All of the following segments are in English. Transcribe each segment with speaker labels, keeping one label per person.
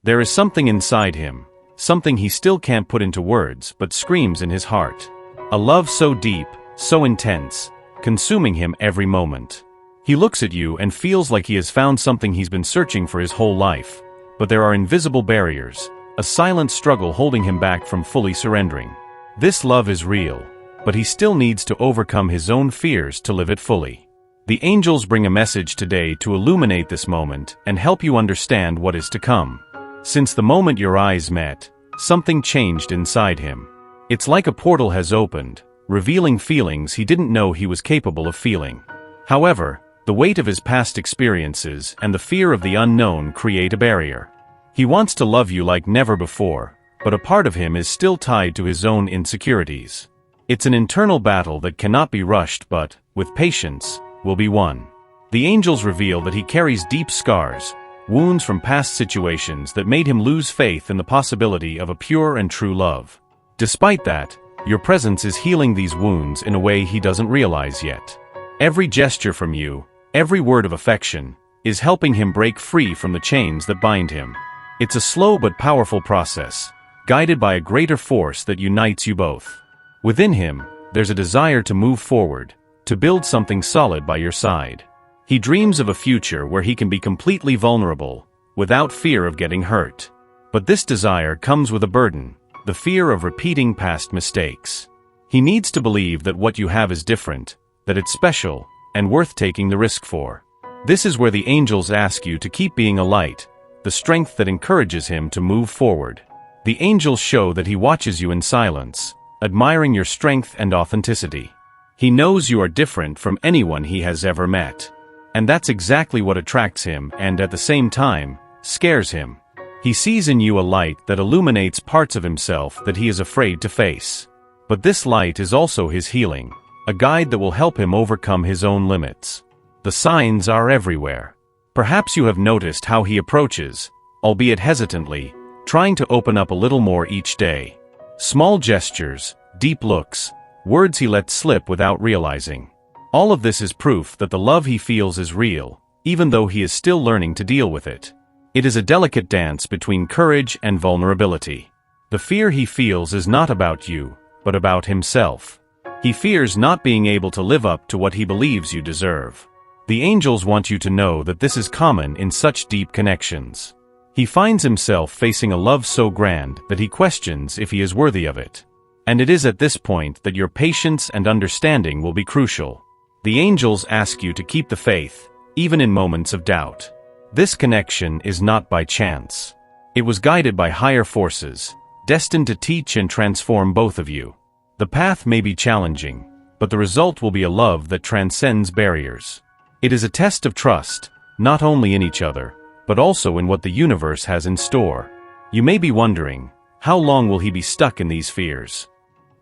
Speaker 1: There is something inside him, something he still can't put into words but screams in his heart. A love so deep, so intense, consuming him every moment. He looks at you and feels like he has found something he's been searching for his whole life, but there are invisible barriers, a silent struggle holding him back from fully surrendering. This love is real, but he still needs to overcome his own fears to live it fully. The angels bring a message today to illuminate this moment and help you understand what is to come. Since the moment your eyes met, something changed inside him. It's like a portal has opened, revealing feelings he didn't know he was capable of feeling. However, the weight of his past experiences and the fear of the unknown create a barrier. He wants to love you like never before, but a part of him is still tied to his own insecurities. It's an internal battle that cannot be rushed but, with patience, will be won. The angels reveal that he carries deep scars, wounds from past situations that made him lose faith in the possibility of a pure and true love. Despite that, your presence is healing these wounds in a way he doesn't realize yet. Every gesture from you, every word of affection, is helping him break free from the chains that bind him. It's a slow but powerful process, guided by a greater force that unites you both. Within him, there's a desire to move forward, to build something solid by your side. He dreams of a future where he can be completely vulnerable, without fear of getting hurt. But this desire comes with a burden, the fear of repeating past mistakes. He needs to believe that what you have is different, that it's special, and worth taking the risk for. This is where the angels ask you to keep being a light, the strength that encourages him to move forward. The angels show that he watches you in silence, admiring your strength and authenticity. He knows you are different from anyone he has ever met. And that's exactly what attracts him and, at the same time, scares him. He sees in you a light that illuminates parts of himself that he is afraid to face. But this light is also his healing, a guide that will help him overcome his own limits. The signs are everywhere. Perhaps you have noticed how he approaches, albeit hesitantly, trying to open up a little more each day. Small gestures, deep looks, words he lets slip without realizing. All of this is proof that the love he feels is real, even though he is still learning to deal with it. It is a delicate dance between courage and vulnerability. The fear he feels is not about you, but about himself. He fears not being able to live up to what he believes you deserve. The angels want you to know that this is common in such deep connections. He finds himself facing a love so grand that he questions if he is worthy of it. And it is at this point that your patience and understanding will be crucial. The angels ask you to keep the faith, even in moments of doubt. This connection is not by chance. It was guided by higher forces, destined to teach and transform both of you. The path may be challenging, but the result will be a love that transcends barriers. It is a test of trust, not only in each other, but also in what the universe has in store. You may be wondering, how long will he be stuck in these fears?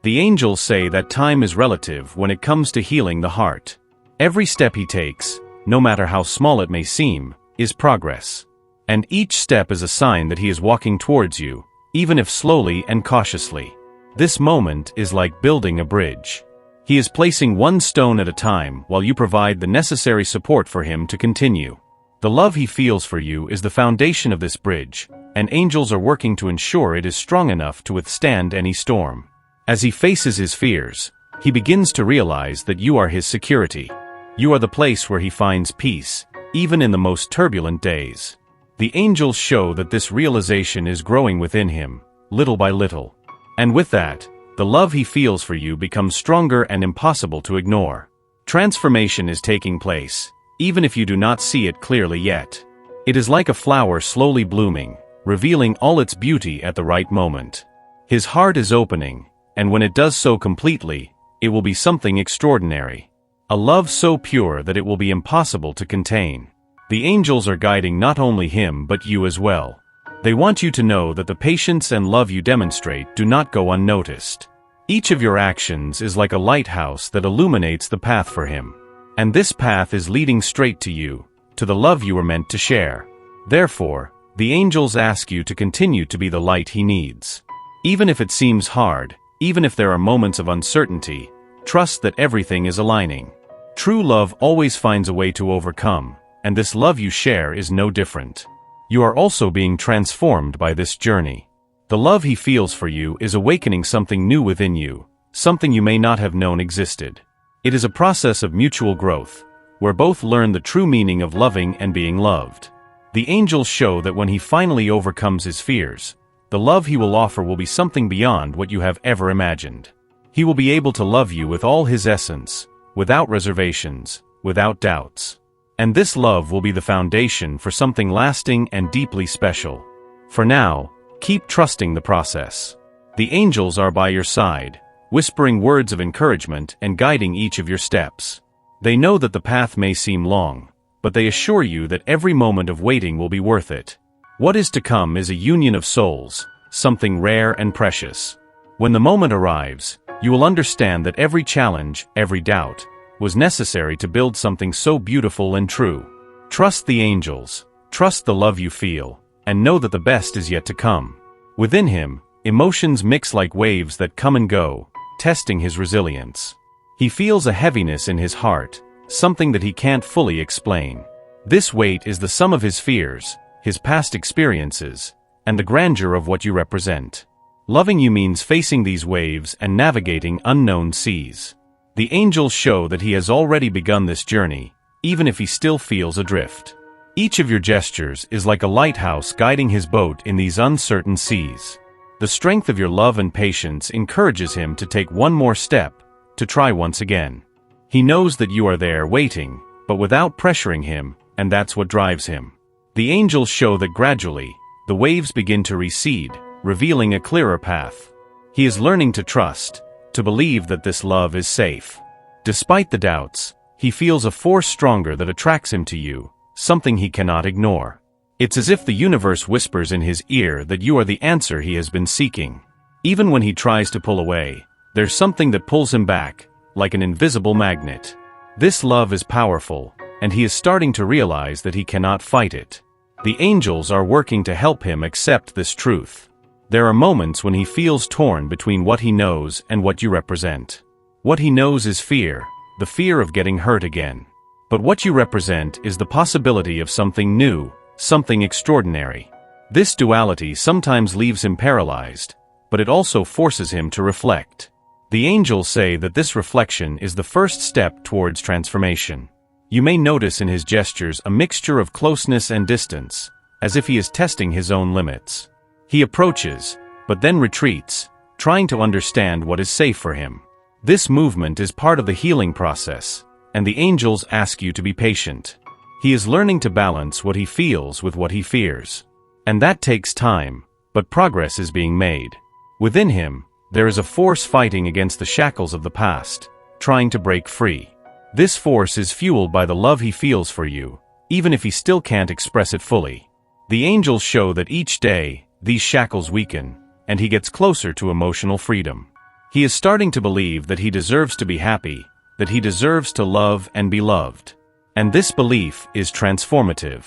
Speaker 1: The angels say that time is relative when it comes to healing the heart. Every step he takes, no matter how small it may seem, is progress. And each step is a sign that he is walking towards you, even if slowly and cautiously. This moment is like building a bridge. He is placing one stone at a time while you provide the necessary support for him to continue. The love he feels for you is the foundation of this bridge, and angels are working to ensure it is strong enough to withstand any storm. As he faces his fears, he begins to realize that you are his security. You are the place where he finds peace, even in the most turbulent days. The angels show that this realization is growing within him, little by little. And with that, the love he feels for you becomes stronger and impossible to ignore. Transformation is taking place, even if you do not see it clearly yet. It is like a flower slowly blooming, revealing all its beauty at the right moment. His heart is opening, and when it does so completely, it will be something extraordinary. A love so pure that it will be impossible to contain. The angels are guiding not only him but you as well. They want you to know that the patience and love you demonstrate do not go unnoticed. Each of your actions is like a lighthouse that illuminates the path for him. And this path is leading straight to you, to the love you were meant to share. Therefore, the angels ask you to continue to be the light he needs. Even if it seems hard, even if there are moments of uncertainty, trust that everything is aligning. True love always finds a way to overcome, and this love you share is no different. You are also being transformed by this journey. The love he feels for you is awakening something new within you, something you may not have known existed. It is a process of mutual growth, where both learn the true meaning of loving and being loved. The angels show that when he finally overcomes his fears, the love he will offer will be something beyond what you have ever imagined. He will be able to love you with all his essence, without reservations, without doubts. And this love will be the foundation for something lasting and deeply special. For now, keep trusting the process. The angels are by your side, whispering words of encouragement and guiding each of your steps. They know that the path may seem long, but they assure you that every moment of waiting will be worth it. What is to come is a union of souls, something rare and precious. When the moment arrives, you will understand that every challenge, every doubt, was necessary to build something so beautiful and true. Trust the angels, trust the love you feel, and know that the best is yet to come. Within him, emotions mix like waves that come and go, testing his resilience. He feels a heaviness in his heart, something that he can't fully explain. This weight is the sum of his fears, his past experiences, and the grandeur of what you represent. Loving you means facing these waves and navigating unknown seas. The angels show that he has already begun this journey, even if he still feels adrift. Each of your gestures is like a lighthouse guiding his boat in these uncertain seas. The strength of your love and patience encourages him to take one more step, to try once again. He knows that you are there waiting, but without pressuring him, and that's what drives him. The angels show that gradually, the waves begin to recede, revealing a clearer path. He is learning to trust, to believe that this love is safe. Despite the doubts, he feels a force stronger that attracts him to you, something he cannot ignore. It's as if the universe whispers in his ear that you are the answer he has been seeking. Even when he tries to pull away, there's something that pulls him back, like an invisible magnet. This love is powerful, and he is starting to realize that he cannot fight it. The angels are working to help him accept this truth. There are moments when he feels torn between what he knows and what you represent. What he knows is fear, the fear of getting hurt again. But what you represent is the possibility of something new, something extraordinary. This duality sometimes leaves him paralyzed, but it also forces him to reflect. The angels say that this reflection is the first step towards transformation. You may notice in his gestures a mixture of closeness and distance, as if he is testing his own limits. He approaches, but then retreats, trying to understand what is safe for him. This movement is part of the healing process, and the angels ask you to be patient. He is learning to balance what he feels with what he fears. And that takes time, but progress is being made. Within him, there is a force fighting against the shackles of the past, trying to break free. This force is fueled by the love he feels for you, even if he still can't express it fully. The angels show that each day, these shackles weaken, and he gets closer to emotional freedom. He is starting to believe that he deserves to be happy, that he deserves to love and be loved. And this belief is transformative.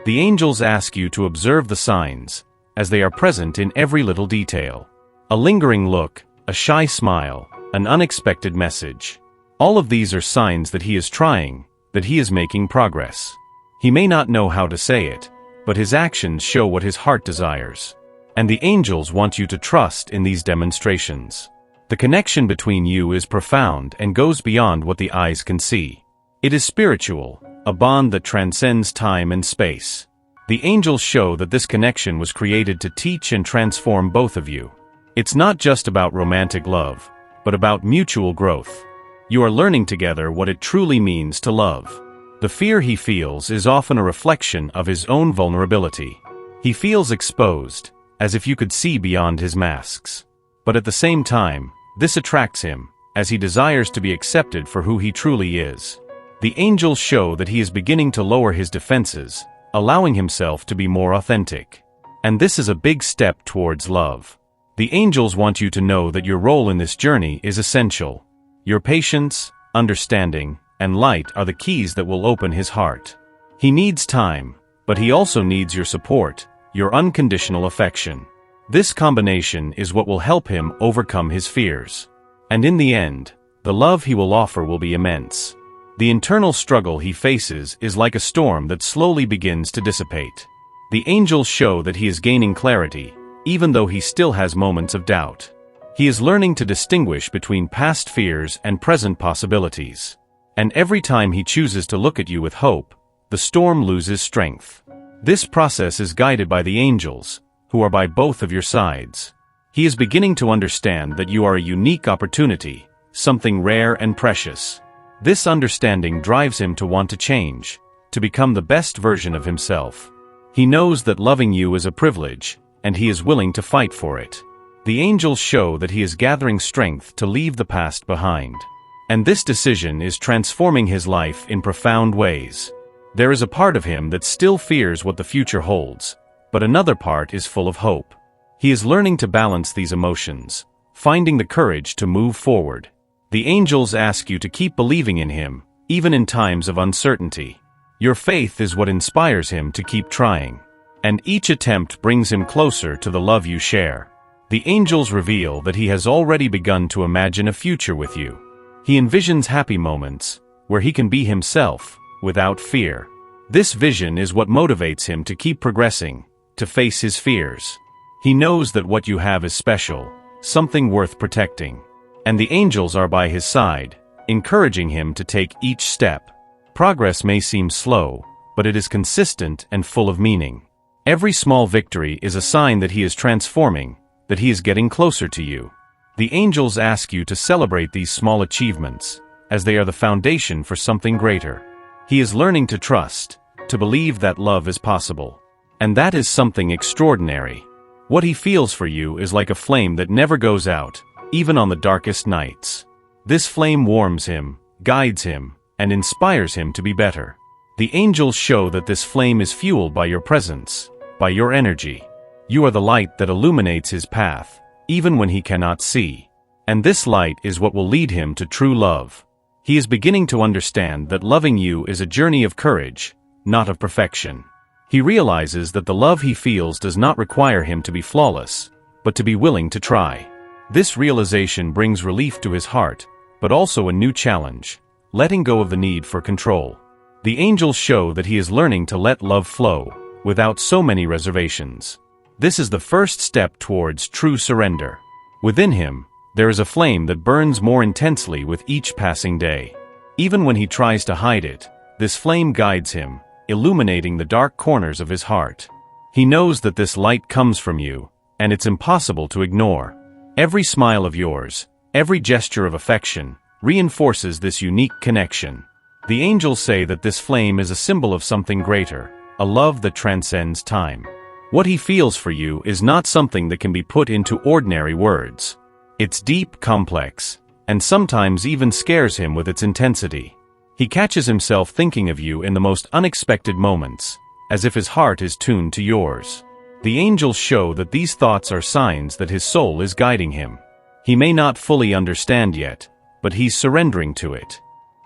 Speaker 1: The angels ask you to observe the signs, as they are present in every little detail. A lingering look, a shy smile, an unexpected message. All of these are signs that he is trying, that he is making progress. He may not know how to say it, but his actions show what his heart desires. And the angels want you to trust in these demonstrations. The connection between you is profound and goes beyond what the eyes can see. It is spiritual, a bond that transcends time and space. The angels show that this connection was created to teach and transform both of you. It's not just about romantic love, but about mutual growth. You are learning together what it truly means to love. The fear he feels is often a reflection of his own vulnerability. He feels exposed, as if you could see beyond his masks. But at the same time, this attracts him, as he desires to be accepted for who he truly is. The angels show that he is beginning to lower his defenses, allowing himself to be more authentic. And this is a big step towards love. The angels want you to know that your role in this journey is essential. Your patience, understanding, and light are the keys that will open his heart. He needs time, but he also needs your support, your unconditional affection. This combination is what will help him overcome his fears. And in the end, the love he will offer will be immense. The internal struggle he faces is like a storm that slowly begins to dissipate. The angels show that he is gaining clarity, even though he still has moments of doubt. He is learning to distinguish between past fears and present possibilities. And every time he chooses to look at you with hope, the storm loses strength. This process is guided by the angels, who are by both of your sides. He is beginning to understand that you are a unique opportunity, something rare and precious. This understanding drives him to want to change, to become the best version of himself. He knows that loving you is a privilege, and he is willing to fight for it. The angels show that he is gathering strength to leave the past behind. And this decision is transforming his life in profound ways. There is a part of him that still fears what the future holds, but another part is full of hope. He is learning to balance these emotions, finding the courage to move forward. The angels ask you to keep believing in him, even in times of uncertainty. Your faith is what inspires him to keep trying. And each attempt brings him closer to the love you share. The angels reveal that he has already begun to imagine a future with you. He envisions happy moments, where he can be himself, without fear. This vision is what motivates him to keep progressing, to face his fears. He knows that what you have is special, something worth protecting. And the angels are by his side, encouraging him to take each step. Progress may seem slow, but it is consistent and full of meaning. Every small victory is a sign that he is transforming, that he is getting closer to you. The angels ask you to celebrate these small achievements, as they are the foundation for something greater. He is learning to trust, to believe that love is possible. And that is something extraordinary. What he feels for you is like a flame that never goes out, even on the darkest nights. This flame warms him, guides him, and inspires him to be better. The angels show that this flame is fueled by your presence, by your energy. You are the light that illuminates his path, even when he cannot see. And this light is what will lead him to true love. He is beginning to understand that loving you is a journey of courage, not of perfection. He realizes that the love he feels does not require him to be flawless, but to be willing to try. This realization brings relief to his heart, but also a new challenge, letting go of the need for control. The angels show that he is learning to let love flow, without so many reservations. This is the first step towards true surrender. Within him, there is a flame that burns more intensely with each passing day. Even when he tries to hide it, this flame guides him, illuminating the dark corners of his heart. He knows that this light comes from you, and it's impossible to ignore. Every smile of yours, every gesture of affection, reinforces this unique connection. The angels say that this flame is a symbol of something greater, a love that transcends time. What he feels for you is not something that can be put into ordinary words. It's deep, complex, and sometimes even scares him with its intensity. He catches himself thinking of you in the most unexpected moments, as if his heart is tuned to yours. The angels show that these thoughts are signs that his soul is guiding him. He may not fully understand yet, but he's surrendering to it.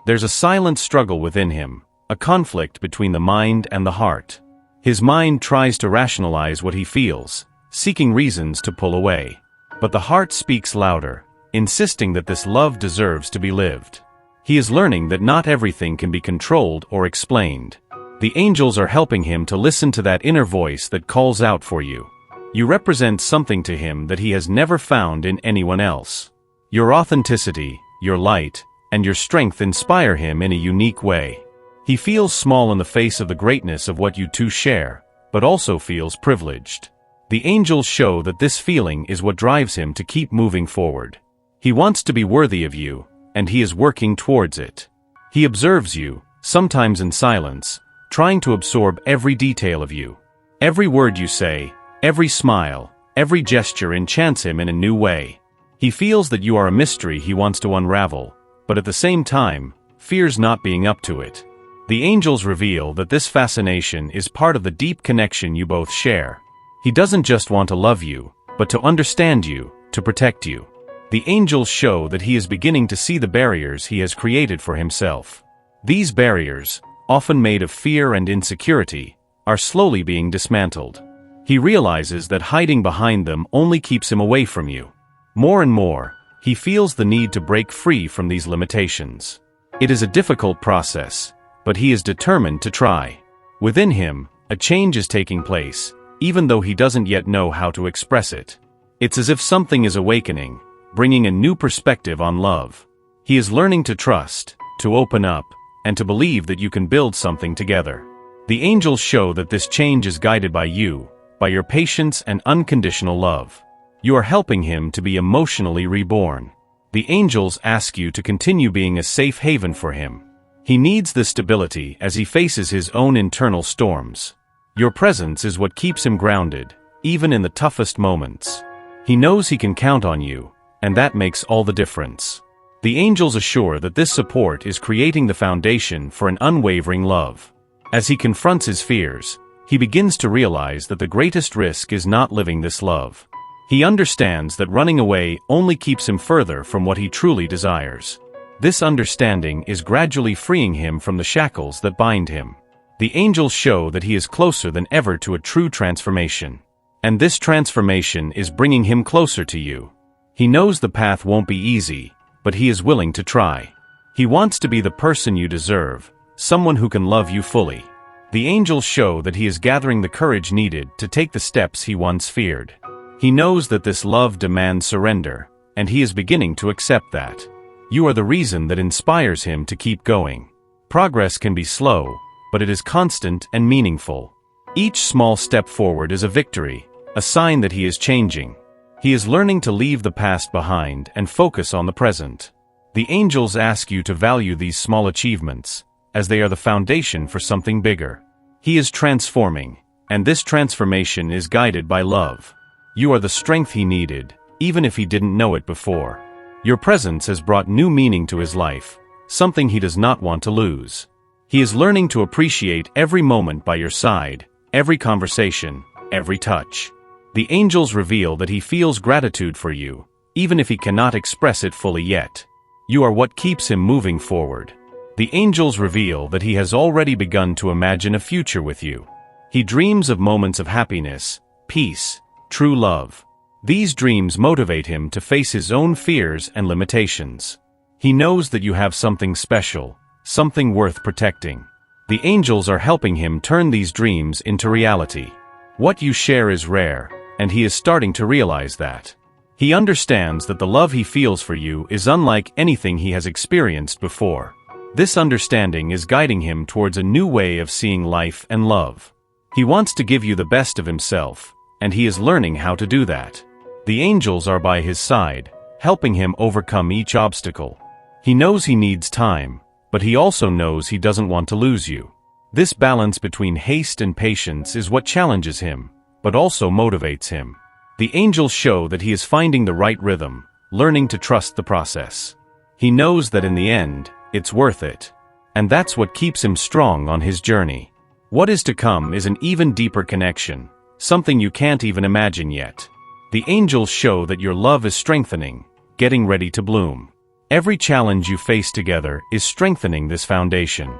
Speaker 1: There's a silent struggle within him, a conflict between the mind and the heart. His mind tries to rationalize what he feels, seeking reasons to pull away. But the heart speaks louder, insisting that this love deserves to be lived. He is learning that not everything can be controlled or explained. The angels are helping him to listen to that inner voice that calls out for you. You represent something to him that he has never found in anyone else. Your authenticity, your light, and your strength inspire him in a unique way. He feels small in the face of the greatness of what you two share, but also feels privileged. The angels show that this feeling is what drives him to keep moving forward. He wants to be worthy of you, and he is working towards it. He observes you, sometimes in silence, trying to absorb every detail of you. Every word you say, every smile, every gesture enchants him in a new way. He feels that you are a mystery he wants to unravel, but at the same time, fears not being up to it. The angels reveal that this fascination is part of the deep connection you both share. He doesn't just want to love you, but to understand you, to protect you. The angels show that he is beginning to see the barriers he has created for himself. These barriers, often made of fear and insecurity, are slowly being dismantled. He realizes that hiding behind them only keeps him away from you. More and more, he feels the need to break free from these limitations. It is a difficult process, but he is determined to try. Within him, A change is taking place, even though he doesn't yet know how to express it. It's as if something is awakening, bringing a new perspective on love. He is learning to trust, to open up, and to believe that you can build something together. The angels show that this change is guided by you, by your patience and unconditional love. You are helping him to be emotionally reborn. The angels ask you to continue being a safe haven for him. He needs this stability as he faces his own internal storms. Your presence is what keeps him grounded, even in the toughest moments. He knows he can count on you, and that makes all the difference. The angels assure that this support is creating the foundation for an unwavering love. As he confronts his fears, he begins to realize that the greatest risk is not living this love. He understands that running away only keeps him further from what he truly desires. This understanding is gradually freeing him from the shackles that bind him. The angels show that he is closer than ever to a true transformation. And this transformation is bringing him closer to you. He knows the path won't be easy, but he is willing to try. He wants to be the person you deserve, someone who can love you fully. The angels show that he is gathering the courage needed to take the steps he once feared. He knows that this love demands surrender, and he is beginning to accept that. You are the reason that inspires him to keep going. Progress can be slow, but it is constant and meaningful. Each small step forward is a victory, a sign that he is changing. He is learning to leave the past behind and focus on the present. The angels ask you to value these small achievements, as they are the foundation for something bigger. He is transforming, and this transformation is guided by love. You are the strength he needed, even if he didn't know it before. Your presence has brought new meaning to his life, something he does not want to lose. He is learning to appreciate every moment by your side, every conversation, every touch. The angels reveal that he feels gratitude for you, even if he cannot express it fully yet. You are what keeps him moving forward. The angels reveal that he has already begun to imagine a future with you. He dreams of moments of happiness, peace, true love. These dreams motivate him to face his own fears and limitations. He knows that you have something special, something worth protecting. The angels are helping him turn these dreams into reality. What you share is rare, and he is starting to realize that. He understands that the love he feels for you is unlike anything he has experienced before. This understanding is guiding him towards a new way of seeing life and love. He wants to give you the best of himself, and he is learning how to do that. The angels are by his side, helping him overcome each obstacle. He knows he needs time, but he also knows he doesn't want to lose you. This balance between haste and patience is what challenges him, but also motivates him. The angels show that he is finding the right rhythm, learning to trust the process. He knows that in the end, it's worth it. And that's what keeps him strong on his journey. What is to come is an even deeper connection, something you can't even imagine yet. The angels show that your love is strengthening, getting ready to bloom. Every challenge you face together is strengthening this foundation.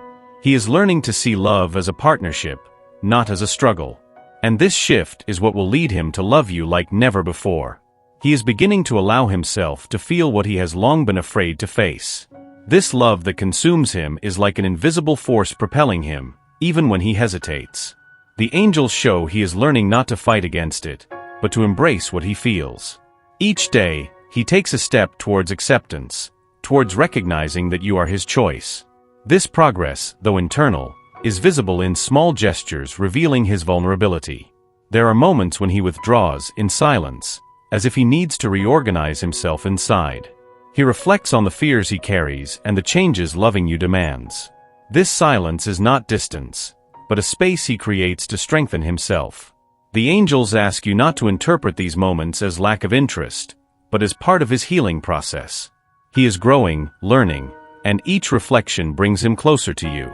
Speaker 1: He is learning to see love as a partnership, not as a struggle. And this shift is what will lead him to love you like never before. He is beginning to allow himself to feel what he has long been afraid to face. This love that consumes him is like an invisible force propelling him, even when he hesitates. The angels show he is learning not to fight against it, but to embrace what he feels. Each day, he takes a step towards acceptance, towards recognizing that you are his choice. This progress, though internal, is visible in small gestures revealing his vulnerability. There are moments when he withdraws in silence, as if he needs to reorganize himself inside. He reflects on the fears he carries and the changes loving you demands. This silence is not distance, but a space he creates to strengthen himself. The angels ask you not to interpret these moments as lack of interest, but as part of his healing process. He is growing, learning, and each reflection brings him closer to you.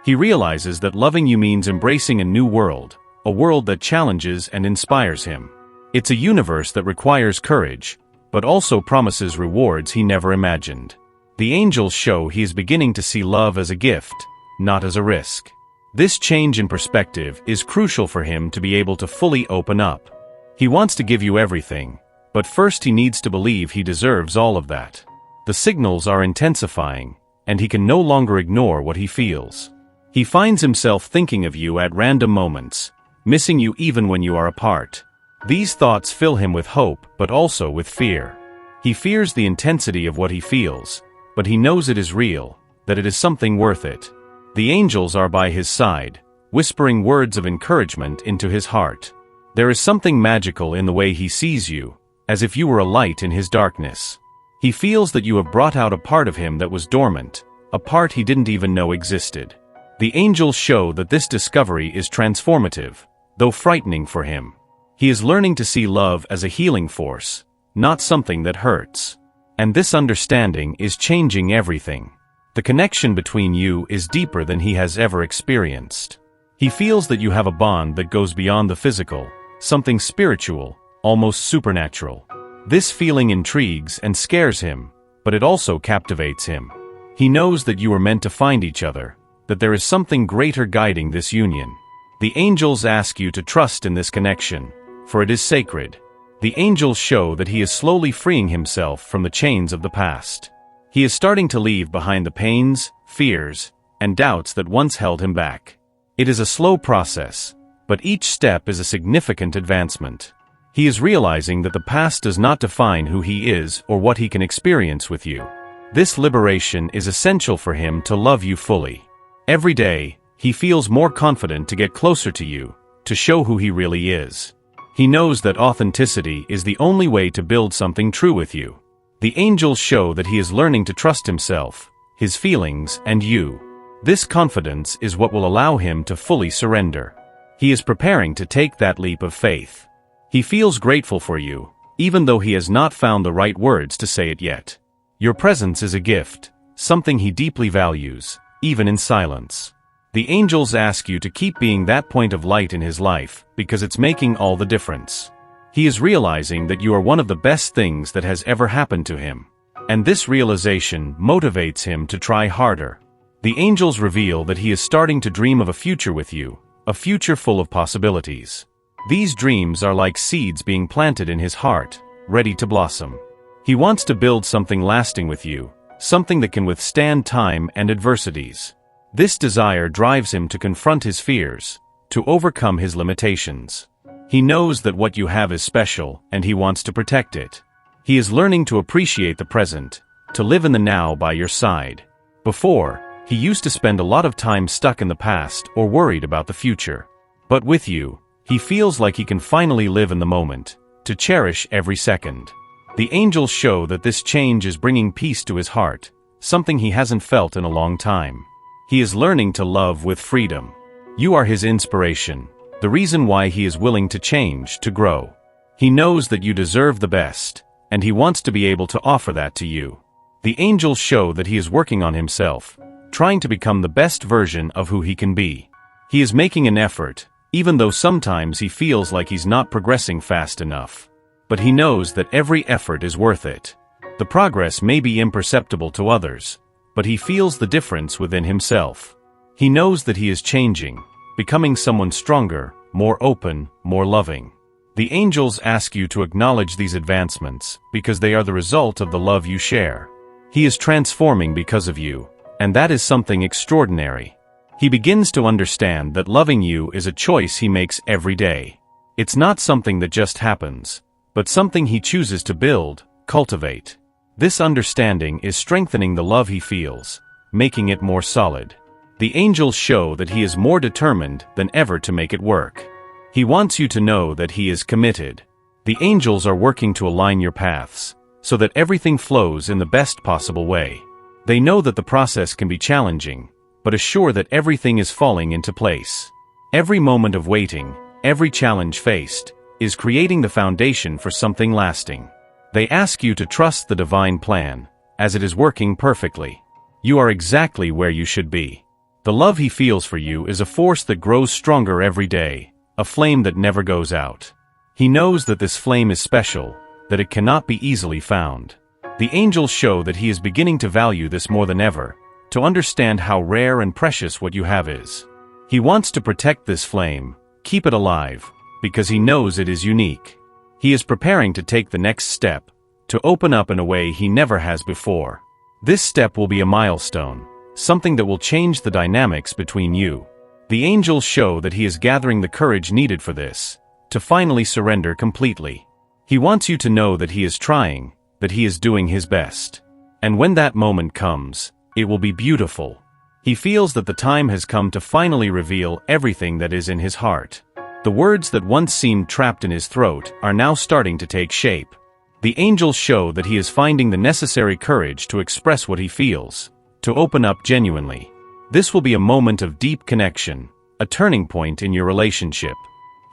Speaker 1: He realizes that loving you means embracing a new world, a world that challenges and inspires him. It's a universe that requires courage, but also promises rewards he never imagined. The angels show he is beginning to see love as a gift, not as a risk. This change in perspective is crucial for him to be able to fully open up. He wants to give you everything, but first he needs to believe he deserves all of that. The signals are intensifying, and he can no longer ignore what he feels. He finds himself thinking of you at random moments, missing you even when you are apart. These thoughts fill him with hope, but also with fear. He fears the intensity of what he feels, but he knows it is real, that it is something worth it. The angels are by his side, whispering words of encouragement into his heart. There is something magical in the way he sees you, as if you were a light in his darkness. He feels that you have brought out a part of him that was dormant, a part he didn't even know existed. The angels show that this discovery is transformative, though frightening for him. He is learning to see love as a healing force, not something that hurts. And this understanding is changing everything. The connection between you is deeper than he has ever experienced. He feels that you have a bond that goes beyond the physical, something spiritual, almost supernatural. This feeling intrigues and scares him, but it also captivates him. He knows that you are meant to find each other, that there is something greater guiding this union. The angels ask you to trust in this connection, for it is sacred. The angels show that he is slowly freeing himself from the chains of the past. He is starting to leave behind the pains, fears, and doubts that once held him back. It is a slow process, but each step is a significant advancement. He is realizing that the past does not define who he is or what he can experience with you. This liberation is essential for him to love you fully. Every day, he feels more confident to get closer to you, to show who he really is. He knows that authenticity is the only way to build something true with you. The angels show that he is learning to trust himself, his feelings, and you. This confidence is what will allow him to fully surrender. He is preparing to take that leap of faith. He feels grateful for you, even though he has not found the right words to say it yet. Your presence is a gift, something he deeply values, even in silence. The angels ask you to keep being that point of light in his life, because it's making all the difference. He is realizing that you are one of the best things that has ever happened to him. And this realization motivates him to try harder. The angels reveal that he is starting to dream of a future with you, a future full of possibilities. These dreams are like seeds being planted in his heart, ready to blossom. He wants to build something lasting with you, something that can withstand time and adversities. This desire drives him to confront his fears, to overcome his limitations. He knows that what you have is special, and he wants to protect it. He is learning to appreciate the present, to live in the now by your side. Before, he used to spend a lot of time stuck in the past or worried about the future. But with you, he feels like he can finally live in the moment, to cherish every second. The angels show that this change is bringing peace to his heart, something he hasn't felt in a long time. He is learning to love with freedom. You are his inspiration, the reason why he is willing to change, to grow. He knows that you deserve the best, and he wants to be able to offer that to you. The angels show that he is working on himself, trying to become the best version of who he can be. He is making an effort, even though sometimes he feels like he's not progressing fast enough. But he knows that every effort is worth it. The progress may be imperceptible to others, but he feels the difference within himself. He knows that he is changing, becoming someone stronger, more open, more loving. The angels ask you to acknowledge these advancements, because they are the result of the love you share. He is transforming because of you, and that is something extraordinary. He begins to understand that loving you is a choice he makes every day. It's not something that just happens, but something he chooses to build, cultivate. This understanding is strengthening the love he feels, making it more solid. The angels show that he is more determined than ever to make it work. He wants you to know that he is committed. The angels are working to align your paths, so that everything flows in the best possible way. They know that the process can be challenging, but assure that everything is falling into place. Every moment of waiting, every challenge faced, is creating the foundation for something lasting. They ask you to trust the divine plan, as it is working perfectly. You are exactly where you should be. The love he feels for you is a force that grows stronger every day, a flame that never goes out. He knows that this flame is special, that it cannot be easily found. The angels show that he is beginning to value this more than ever, to understand how rare and precious what you have is. He wants to protect this flame, keep it alive, because he knows it is unique. He is preparing to take the next step, to open up in a way he never has before. This step will be a milestone, something that will change the dynamics between you. The angels show that he is gathering the courage needed for this, to finally surrender completely. He wants you to know that he is trying, that he is doing his best. And when that moment comes, it will be beautiful. He feels that the time has come to finally reveal everything that is in his heart. The words that once seemed trapped in his throat are now starting to take shape. The angels show that he is finding the necessary courage to express what he feels, to open up genuinely. This will be a moment of deep connection, a turning point in your relationship.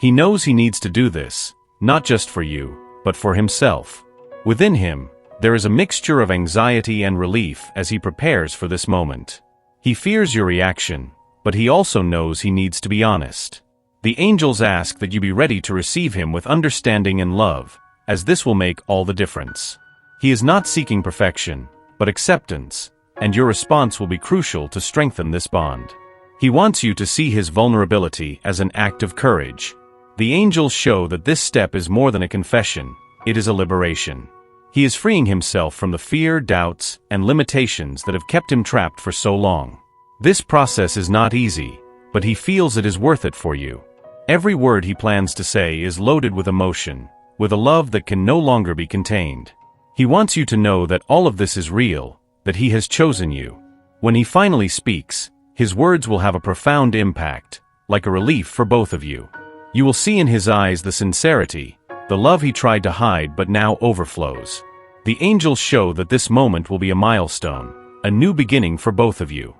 Speaker 1: He knows he needs to do this, not just for you, but for himself. Within him, there is a mixture of anxiety and relief as he prepares for this moment. He fears your reaction, but he also knows he needs to be honest. The angels ask that you be ready to receive him with understanding and love, as this will make all the difference. He is not seeking perfection, but acceptance, and your response will be crucial to strengthen this bond. He wants you to see his vulnerability as an act of courage. The angels show that this step is more than a confession, it is a liberation. He is freeing himself from the fear, doubts, and limitations that have kept him trapped for so long. This process is not easy, but he feels it is worth it for you. Every word he plans to say is loaded with emotion, with a love that can no longer be contained. He wants you to know that all of this is real, that he has chosen you. When he finally speaks, his words will have a profound impact, like a relief for both of you. You will see in his eyes the sincerity, the love he tried to hide but now overflows. The angels show that this moment will be a milestone, a new beginning for both of you.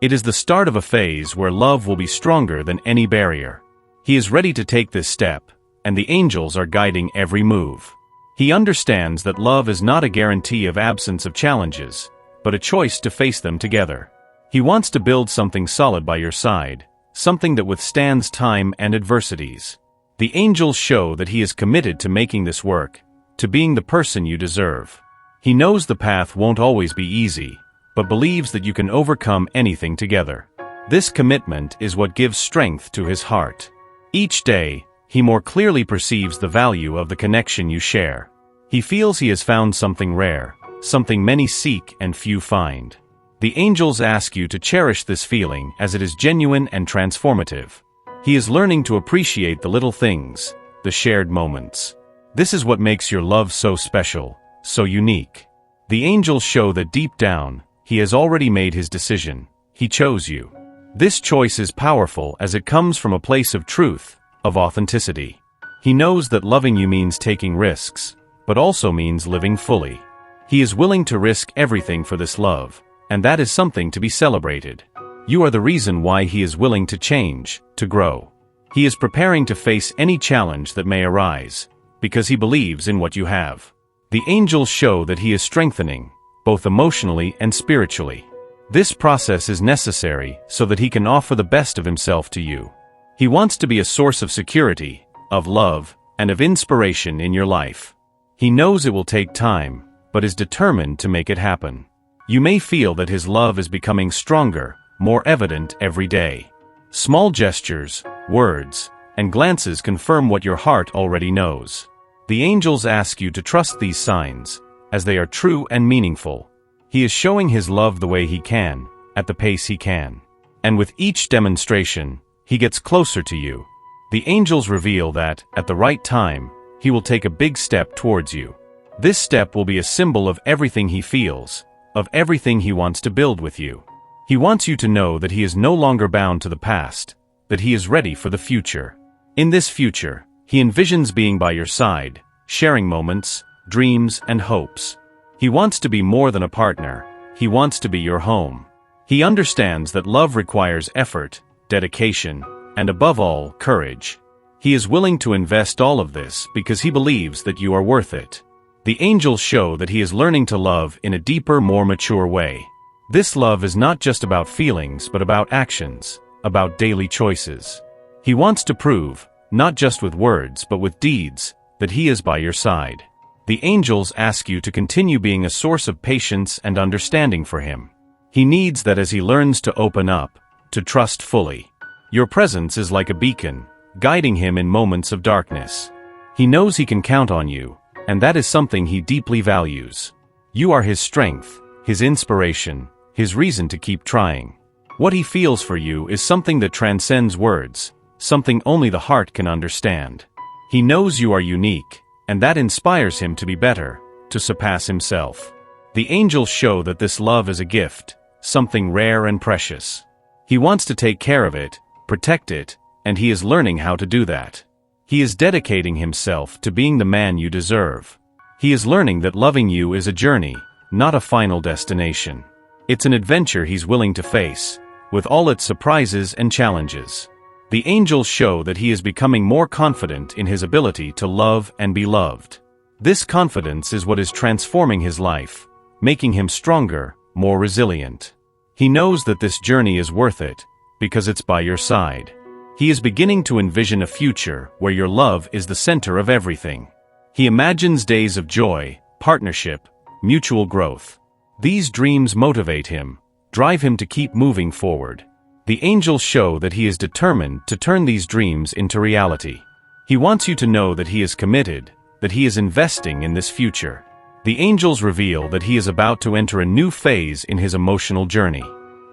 Speaker 1: It is the start of a phase where love will be stronger than any barrier. He is ready to take this step, and the angels are guiding every move. He understands that love is not a guarantee of absence of challenges, but a choice to face them together. He wants to build something solid by your side, something that withstands time and adversities. The angels show that he is committed to making this work, to being the person you deserve. He knows the path won't always be easy, but believes that you can overcome anything together. This commitment is what gives strength to his heart. Each day, he more clearly perceives the value of the connection you share. He feels he has found something rare, something many seek and few find. The angels ask you to cherish this feeling as it is genuine and transformative. He is learning to appreciate the little things, the shared moments. This is what makes your love so special, so unique. The angels show that deep down, he has already made his decision. He chose you. This choice is powerful as it comes from a place of truth, of authenticity. He knows that loving you means taking risks, but also means living fully. He is willing to risk everything for this love, and that is something to be celebrated. You are the reason why he is willing to change, to grow. He is preparing to face any challenge that may arise, because he believes in what you have. The angels show that he is strengthening, both emotionally and spiritually. This process is necessary so that he can offer the best of himself to you. He wants to be a source of security, of love, and of inspiration in your life. He knows it will take time, but is determined to make it happen. You may feel that his love is becoming stronger, more evident every day. Small gestures, words, and glances confirm what your heart already knows. The angels ask you to trust these signs, as they are true and meaningful. He is showing his love the way he can, at the pace he can. And with each demonstration, he gets closer to you. The angels reveal that, at the right time, he will take a big step towards you. This step will be a symbol of everything he feels, of everything he wants to build with you. He wants you to know that he is no longer bound to the past, that he is ready for the future. In this future, he envisions being by your side, sharing moments, dreams, and hopes. He wants to be more than a partner, he wants to be your home. He understands that love requires effort, dedication, and above all, courage. He is willing to invest all of this because he believes that you are worth it. The angels show that he is learning to love in a deeper, more mature way. This love is not just about feelings but about actions, about daily choices. He wants to prove, not just with words but with deeds, that he is by your side. The angels ask you to continue being a source of patience and understanding for him. He needs that as he learns to open up, to trust fully. Your presence is like a beacon, guiding him in moments of darkness. He knows he can count on you, and that is something he deeply values. You are his strength, his inspiration, his reason to keep trying. What he feels for you is something that transcends words, something only the heart can understand. He knows you are unique, and that inspires him to be better, to surpass himself. The angels show that this love is a gift, something rare and precious. He wants to take care of it, protect it, and he is learning how to do that. He is dedicating himself to being the man you deserve. He is learning that loving you is a journey, not a final destination. It's an adventure he's willing to face, with all its surprises and challenges. The angels show that he is becoming more confident in his ability to love and be loved. This confidence is what is transforming his life, making him stronger, more resilient. He knows that this journey is worth it, because it's by your side. He is beginning to envision a future where your love is the center of everything. He imagines days of joy, partnership, mutual growth. These dreams motivate him, drive him to keep moving forward. The angels show that he is determined to turn these dreams into reality. He wants you to know that he is committed, that he is investing in this future. The angels reveal that he is about to enter a new phase in his emotional journey.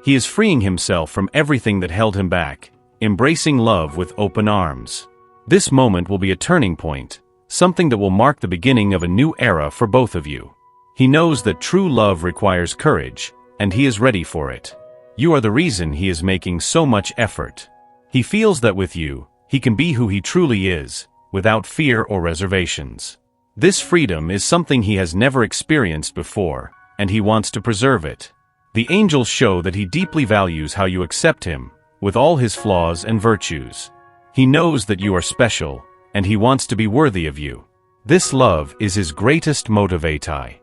Speaker 1: He is freeing himself from everything that held him back, embracing love with open arms. This moment will be a turning point, something that will mark the beginning of a new era for both of you. He knows that true love requires courage, and he is ready for it. You are the reason he is making so much effort. He feels that with you, he can be who he truly is, without fear or reservations. This freedom is something he has never experienced before, and he wants to preserve it. The angels show that he deeply values how you accept him, with all his flaws and virtues. He knows that you are special, and he wants to be worthy of you. This love is his greatest motivator.